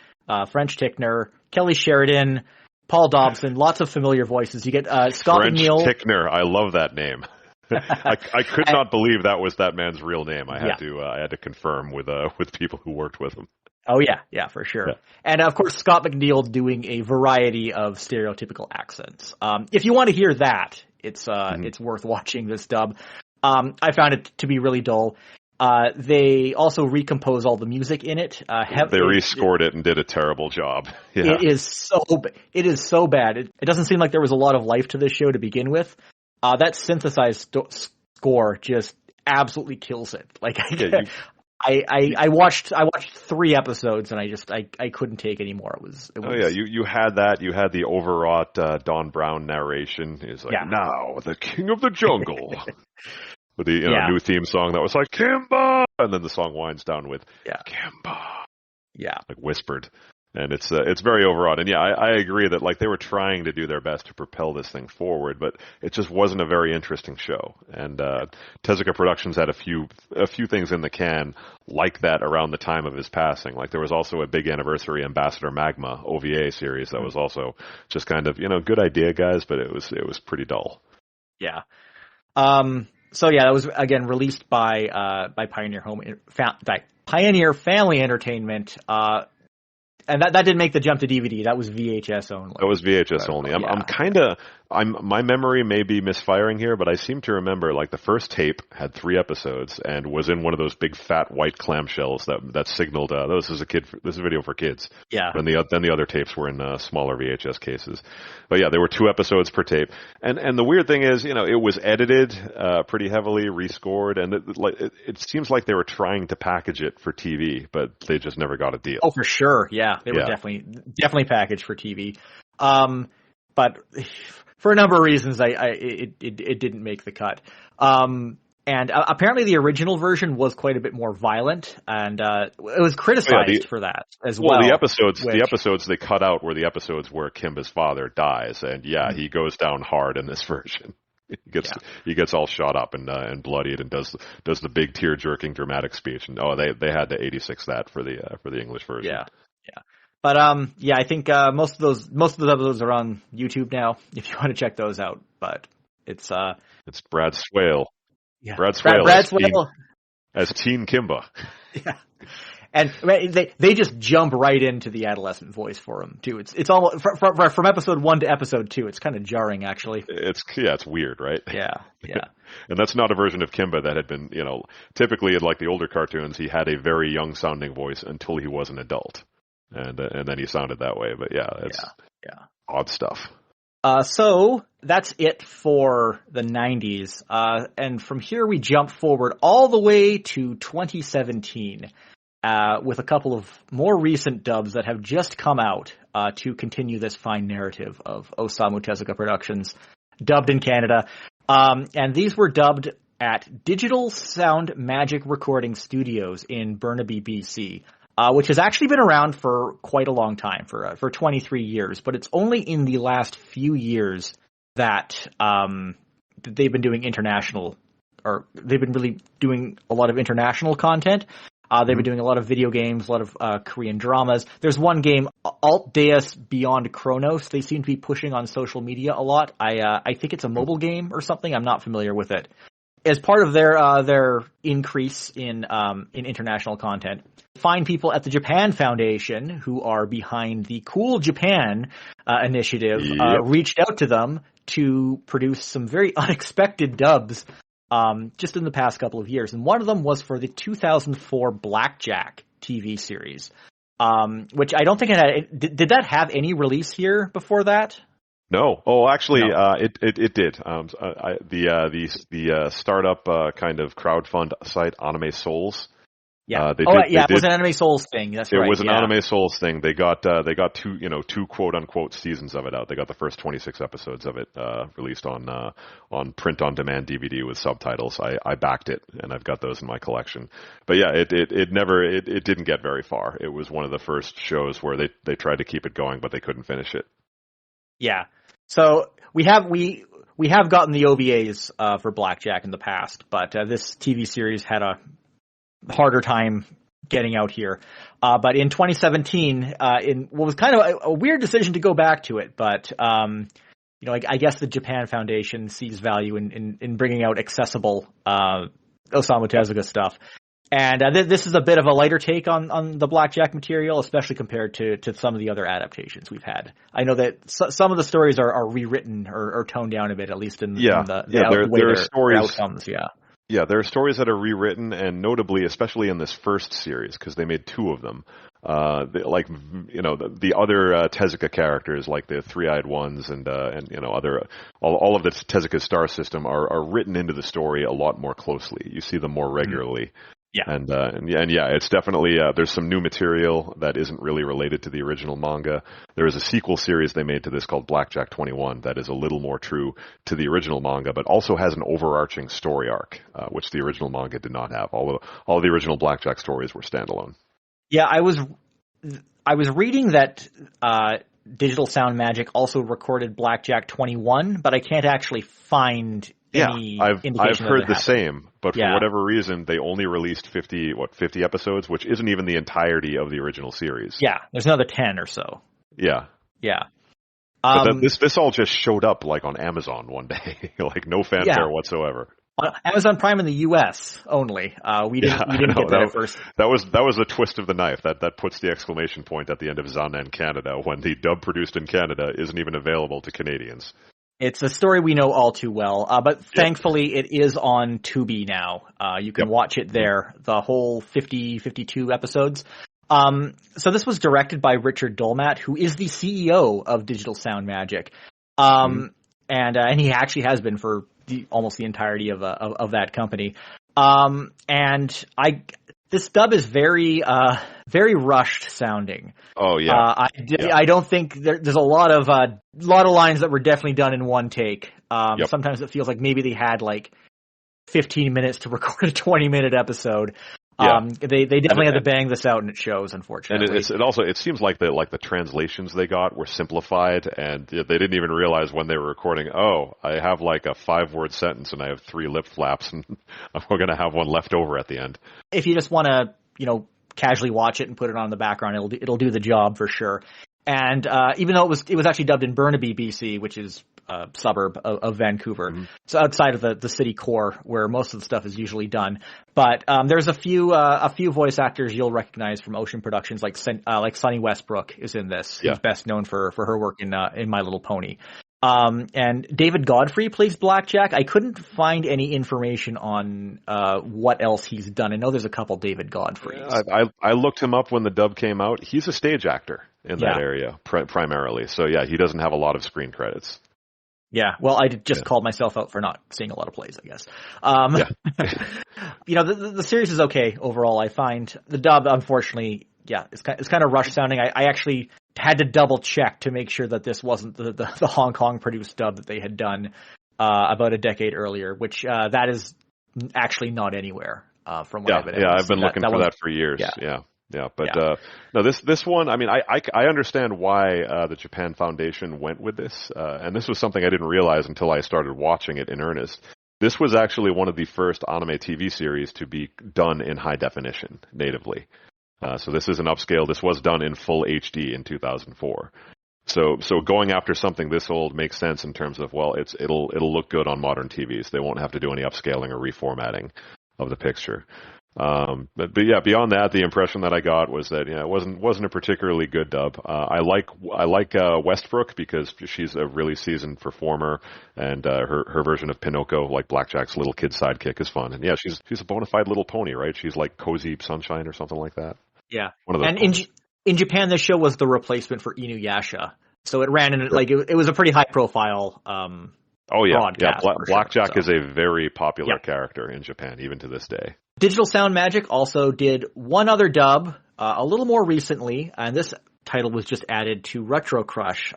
French Tickner, Kelly Sheridan, Paul Dobson, lots of familiar voices. You get Scott McNeil. French Tickner, I love that name. I could not believe that was that man's real name. I had to confirm with people who worked with him. Oh yeah, for sure. Yeah. And of course, Scott McNeil doing a variety of stereotypical accents. If you want to hear that, it's worth watching this dub. I found it to be really dull. They also recompose all the music in it. They rescored it and did a terrible job. Yeah. It is so bad. It doesn't seem like there was a lot of life to this show to begin with. That synthesized score just absolutely kills it. Like I watched 3 episodes and I couldn't take any more. It was you had that. You had the overwrought Don Brown narration. It's like, now the king of the jungle. With the new theme song that was like, Kimba! And then the song winds down with, Kimba! Yeah. Like whispered. And it's very overwrought. And I agree that like they were trying to do their best to propel this thing forward, but it just wasn't a very interesting show. And Tezuka Productions had a few things in the can like that around the time of his passing. Like there was also a big anniversary Ambassador Magma OVA series that was also just kind of, good idea, guys, but it was pretty dull. Yeah. So that was again released by Pioneer Family Entertainment, and that didn't make the jump to DVD. That was VHS only. That was VHS only. My memory may be misfiring here, but I seem to remember like the first tape had 3 episodes and was in one of those big fat white clamshells that signaled this is a video for kids. Yeah. And then the other tapes were in smaller VHS cases. But there were 2 episodes per tape. And the weird thing is, it was edited pretty heavily, rescored, and it seems like they were trying to package it for TV, but they just never got a deal. Oh, for sure. Yeah, they were definitely packaged for TV. But for a number of reasons, it didn't make the cut. And apparently the original version was quite a bit more violent, and it was criticized for that as well. Well, the episodes they cut out were the episodes where Kimba's father dies, and he goes down hard in this version. He gets all shot up and bloodied and does the big tear jerking dramatic speech. And they had to 86 that for the English version. Yeah. But I think most of those episodes are on YouTube now if you want to check those out. But it's Brad Swale. Yeah. Brad Swale as Teen Kimba. Yeah. And they just jump right into the adolescent voice for him too. It's all from episode 1 to episode 2. It's kind of jarring, actually. It's weird, right? Yeah. And that's not a version of Kimba that had been, typically in like the older cartoons, he had a very young sounding voice until he was an adult, and then he sounded that way. But Yeah. Odd stuff. So that's it for the 90s. And from here we jump forward all the way to 2017 with a couple of more recent dubs that have just come out to continue this fine narrative of Osamu Tezuka Productions, dubbed in Canada. And these were dubbed at Digital Sound Magic Recording Studios in Burnaby, BC. Which has actually been around for quite a long time, for 23 years, but it's only in the last few years that they've been doing international, or they've been really doing a lot of international content. They've been doing a lot of video games, a lot of Korean dramas. There's one game, Alt Deus Beyond Chronos, they seem to be pushing on social media a lot. I think it's a mobile game or something. I'm not familiar with it. As part of their increase in international content, fine people at the Japan Foundation, who are behind the Cool Japan initiative, reached out to them to produce some very unexpected dubs just in the past couple of years. And one of them was for the 2004 Blackjack TV series, which I don't think it had. Did that have any release here before that? No. Oh, actually, No. It did. The startup kind of crowdfund site, Anime Souls. Yeah. It was an Anime Souls thing. That's right. It was an Anime Souls thing. They got two quote unquote seasons of it out. They got the first 26 episodes of it released on print on demand DVD with subtitles. I backed it, and I've got those in my collection. But yeah, it didn't get very far. It was one of the first shows where they tried to keep it going, but they couldn't finish it. Yeah. So we have gotten the OVAs for Blackjack in the past, but this TV series had a harder time getting out here. But in 2017, in what was kind of a weird decision to go back to it, but I guess the Japan Foundation sees value in bringing out accessible Osamu Tezuka stuff. And this is a bit of a lighter take on the Blackjack material, especially compared to some of the other adaptations we've had. I know that some of the stories are rewritten or toned down a bit, at least in the way their outcomes. Yeah. Yeah, there are stories that are rewritten, and notably, especially in this first series, because they made two of them. The other Tezuka characters, like the Three-Eyed Ones and other all of the Tezuka star system are written into the story a lot more closely. You see them more regularly. Yeah. And it's definitely, there's some new material that isn't really related to the original manga. There is a sequel series they made to this called Blackjack 21 that is a little more true to the original manga, but also has an overarching story arc, which the original manga did not have. All the original Blackjack stories were standalone. Yeah, I was reading that Digital Sound Magic also recorded Blackjack 21, but I can't actually find any indication. I've heard the same, but for whatever reason, they only released 50 episodes, which isn't even the entirety of the original series. Yeah, there's another 10 or so. Yeah. Yeah. But this all just showed up like on Amazon one day, like no fanfare whatsoever. On Amazon Prime in the U.S. only. We didn't get that at first. That was a twist of the knife. That puts the exclamation point at the end of Zanen Canada when the dub produced in Canada isn't even available to Canadians. It's a story we know all too well, but thankfully it is on Tubi now. You can watch it there, the whole 52 episodes. So this was directed by Richard Dolmat, who is the CEO of Digital Sound Magic. And he actually has been for almost the entirety of that company. This dub is very rushed sounding. Oh yeah. I don't think there's a lot of lines that were definitely done in one take. Sometimes it feels like maybe they had like 15 minutes to record a 20-minute episode. They definitely had to bang this out, and it shows, unfortunately. And it seems like the translations they got were simplified, and they didn't even realize when they were recording, I have like a 5-word sentence and I have 3 lip flaps, and we're going to have one left over at the end. If you just want to, casually watch it and put it on in the background, it'll do the job for sure. And even though it was actually dubbed in Burnaby, BC, which is a suburb of Vancouver, so outside of the city core where most of the stuff is usually done. But there's a few voice actors you'll recognize from Ocean Productions, like Sunny Westbrook is in this. Who's best known for her work in My Little Pony. And David Godfrey plays Blackjack. I couldn't find any information on what else he's done. I know there's a couple David Godfreys. I looked him up when the dub came out. He's a stage actor. in that area primarily. So yeah, he doesn't have a lot of screen credits. Yeah, well, I just called myself out for not seeing a lot of plays, I guess. The series is okay overall. I find the dub, unfortunately, it's kind of rush sounding. I actually had to double check to make sure that this wasn't the Hong Kong produced dub that they had done about a decade earlier, which that is actually not anywhere from what I've been. I've been looking for that for years. No, this one, I mean, I understand why the Japan Foundation went with this, and this was something I didn't realize until I started watching it in earnest. This was actually one of the first anime TV series to be done in high definition natively. So this is an upscale. This was done in full HD in 2004. So going after something this old makes sense in terms of, well, it'll look good on modern TVs. They won't have to do any upscaling or reformatting of the picture. But yeah, beyond that, the impression that I got was that it wasn't a particularly good dub. I like Westbrook because she's a really seasoned performer, and her version of Pinocchio, like Blackjack's little kid sidekick, is fun. And yeah, she's a bona fide little pony, right? She's like Cozy Sunshine or something like that. Yeah, and in Japan, this show was the replacement for Inuyasha, so it ran in it was a pretty high profile. Blackjack is a very popular character in Japan, even to this day. Digital Sound Magic also did one other dub a little more recently, and this title was just added to Retro Crush.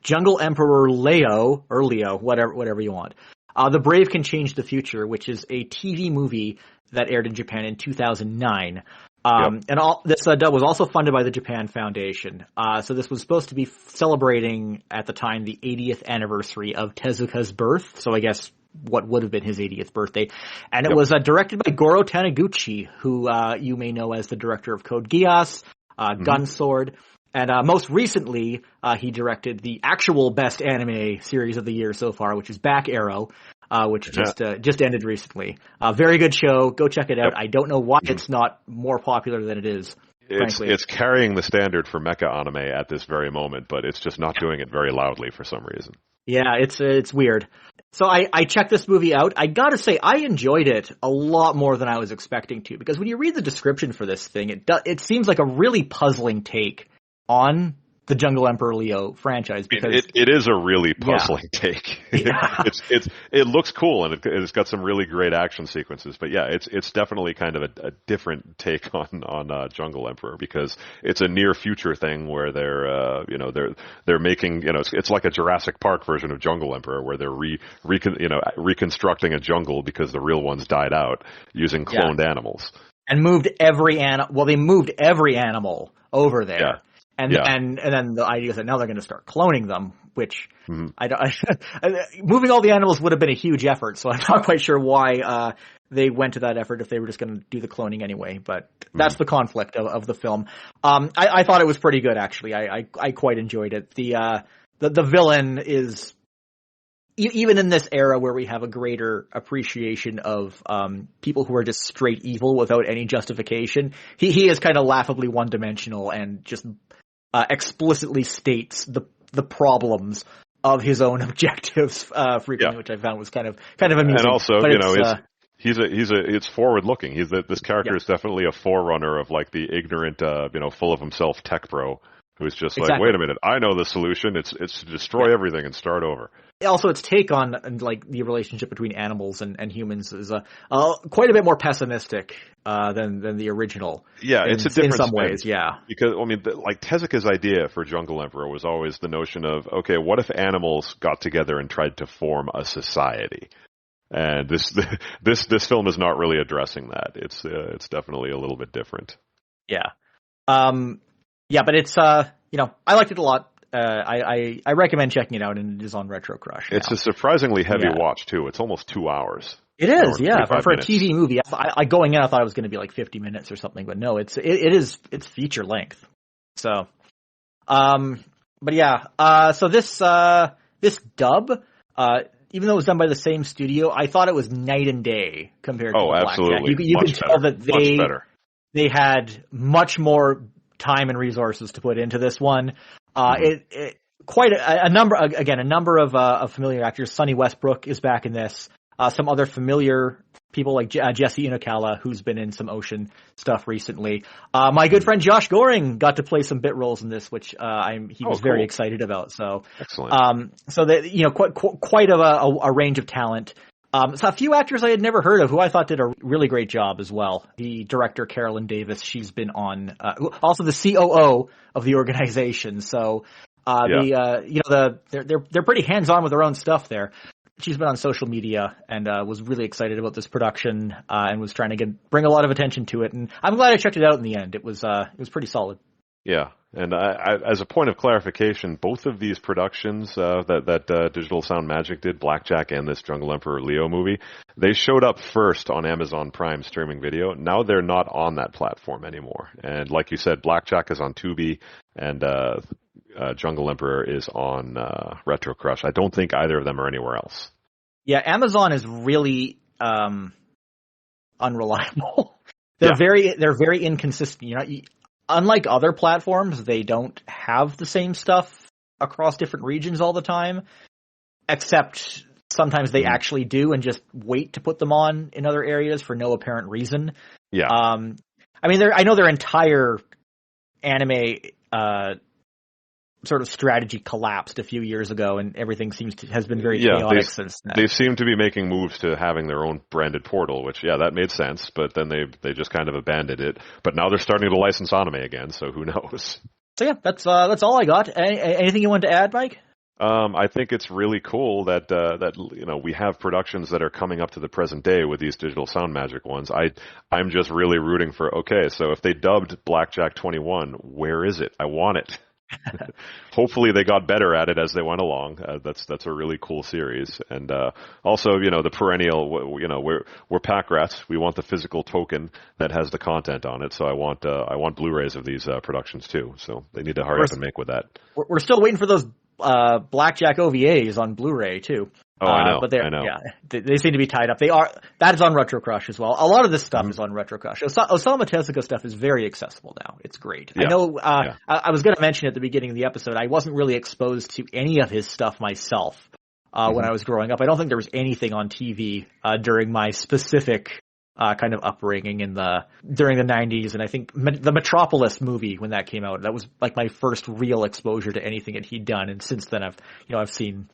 Jungle Emperor Leo, or Leo, whatever you want. The Brave Can Change the Future, which is a TV movie that aired in Japan in 2009. And this dub was also funded by the Japan Foundation. So this was supposed to be celebrating at the time the 80th anniversary of Tezuka's birth. So I guess what would have been his 80th birthday. And it was directed by Goro Taniguchi, who you may know as the director of Code Geass, Gunsword. And most recently, he directed the actual best anime series of the year so far, which is Back Arrow. Which just ended recently. Very good show. Go check it out. I don't know why it's not more popular than it is. It's carrying the standard for mecha anime at this very moment, but it's just not doing it very loudly for some reason. Yeah, it's weird. So I checked this movie out. I gotta say, I enjoyed it a lot more than I was expecting to, because when you read the description for this thing, it seems like a really puzzling take on the Jungle Emperor Leo franchise, because it is a really puzzling take. Yeah. It looks cool, and it's got some really great action sequences. But yeah, it's definitely kind of a different take on Jungle Emperor, because it's a near future thing where they're making, it's like a Jurassic Park version of Jungle Emperor, where they're reconstructing a jungle because the real ones died out using cloned animals, and moved every animal. Well, they moved every animal over there. Yeah. And then the idea is that now they're going to start cloning them, which moving all the animals would have been a huge effort. So I'm not quite sure why they went to that effort if they were just going to do the cloning anyway. But that's the conflict of the film. I thought it was pretty good, actually. I quite enjoyed it. The villain is, even in this era where we have a greater appreciation of people who are just straight evil without any justification, he is kind of laughably one-dimensional and just explicitly states the problems of his own objectives frequently, which I found was kind of amusing. And also, it's forward looking. This character is definitely a forerunner of like the ignorant, full of himself tech bro who's just like, wait a minute, I know the solution. It's to destroy everything and start over. Also, its take on like the relationship between animals and humans is quite a bit more pessimistic than the original. Yeah, it's a different in some ways. Yeah, because like Tezuka's idea for Jungle Emperor was always the notion of, okay, what if animals got together and tried to form a society? And this film is not really addressing that. It's definitely a little bit different. Yeah, but it's I liked it a lot. I recommend checking it out, and it is on Retro Crush now. It's a surprisingly heavy watch too. It's almost 2 hours. It is, yeah. For a TV movie, I going in, I thought it was going to be like 50 minutes or something, but no, it's feature length. So, but yeah. So this dub, even though it was done by the same studio, I thought it was night and day compared to Blackjack. Absolutely. You can tell that they had much more time and resources to put into this one. Quite a number of familiar actors. Sonny Westbrook is back in this. Some other familiar people like Jesse Inokala, who's been in some Ocean stuff recently. My good friend Josh Goring got to play some bit roles in this, which he was very excited about. So excellent. So that quite a range of talent. So a few actors I had never heard of who I thought did a really great job as well. The director Carolyn Davis, she's been on also the COO of the organization. So they're pretty hands on with their own stuff there. She's been on social media and was really excited about this production and was trying to bring a lot of attention to it. And I'm glad I checked it out in the end. It was pretty solid. Yeah, and as a point of clarification, both of these productions that Digital Sound Magic did, Blackjack and this Jungle Emperor Leo movie, they showed up first on Amazon Prime streaming video. Now they're not on that platform anymore. And like you said, Blackjack is on Tubi, and Jungle Emperor is on Retro Crush. I don't think either of them are anywhere else. Yeah, Amazon is really unreliable. They're very inconsistent. Unlike other platforms, they don't have the same stuff across different regions all the time, except sometimes they actually do and just wait to put them on in other areas for no apparent reason. Yeah. I know their entire anime sort of strategy collapsed a few years ago, and everything has been very chaotic since then. They seem to be making moves to having their own branded portal, which, that made sense, but then they just kind of abandoned it. But now they're starting to license anime again, so who knows? So that's all I got. Anything you want to add, Mike? I think it's really cool that we have productions that are coming up to the present day with these Digital Sound Magic ones. I'm just really rooting for, so if they dubbed Blackjack 21, where is it? I want it. Hopefully they got better at it as they went along. That's a really cool series. And also, the perennial, we're pack rats. We want the physical token that has the content on it. So I want Blu-rays of these productions too. So they need to hurry up and make with that. We're still waiting for those Blackjack OVAs on Blu-ray too. Oh, I know. But I know. They seem to be tied up. That is on Retro Crush as well. A lot of this stuff is on Retro Crush. Osamu Tezuka stuff is very accessible now. It's great. Yeah. I know. I was going to mention at the beginning of the episode, I wasn't really exposed to any of his stuff myself when I was growing up. I don't think there was anything on TV during my specific kind of upbringing during the 90s, and I think the Metropolis movie, when that came out, that was like my first real exposure to anything that he'd done. And since then, I've seen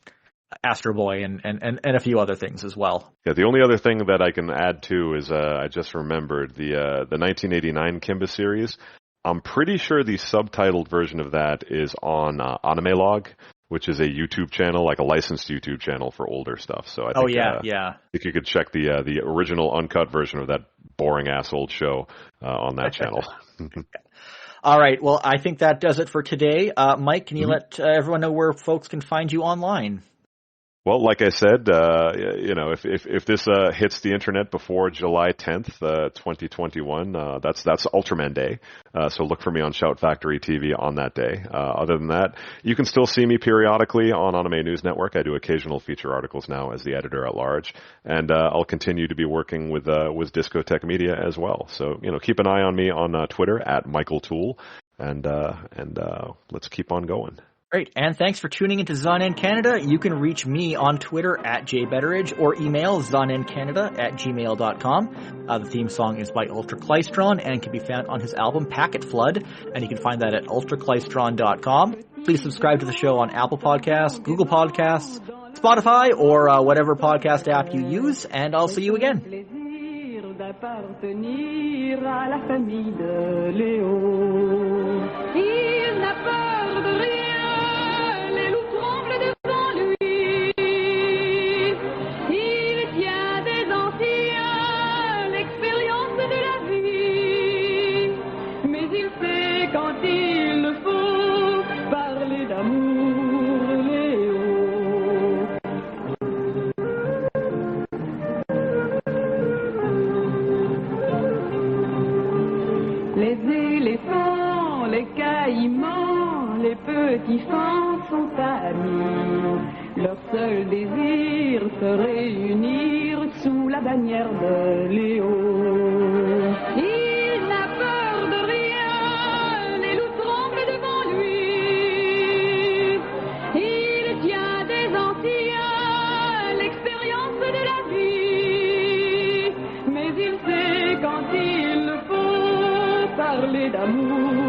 Astro Boy and a few other things as well. Yeah, the only other thing that I can add to is I just remembered the 1989 Kimba series. I'm pretty sure the subtitled version of that is on Anime Log, which is a YouTube channel, like a licensed YouTube channel for older stuff. So I think, I think you could check the original uncut version of that boring ass old show on that channel. All right. Well, I think that does it for today. Mike, can you let everyone know where folks can find you online? Well, like I said, if this hits the internet before July 10th, 2021, that's Ultraman Day. So look for me on Shout Factory TV on that day. Other than that, you can still see me periodically on Anime News Network. I do occasional feature articles now as the editor at large, and I'll continue to be working with Discotech Media as well. So keep an eye on me on Twitter at Michael Toole, and let's keep on going. Great, and thanks for tuning into Zonan Canada. You can reach me on Twitter at jbetteridge or email zonancanada@gmail.com. The theme song is by Ultraclystron and can be found on his album Packet Flood, and you can find that at ultraclystron.com. Please subscribe to the show on Apple Podcasts, Google Podcasts, Spotify, or whatever podcast app you use, and I'll see you again. D'appartenir à la famille de Léo. Il n'a peur de rien, les loups tremblent devant lui. Il tient des anciens l'expérience de la vie. Mais il sait quand il le faut parler d'amour, Léo. Les éléphants, les caïmans, les petits fans sont amis. Leur seul désir, se réunir sous la bannière de Léo. Il n'a peur de rien, les loups tremblent devant lui. Il tient des anciens l'expérience de la vie. d'amour.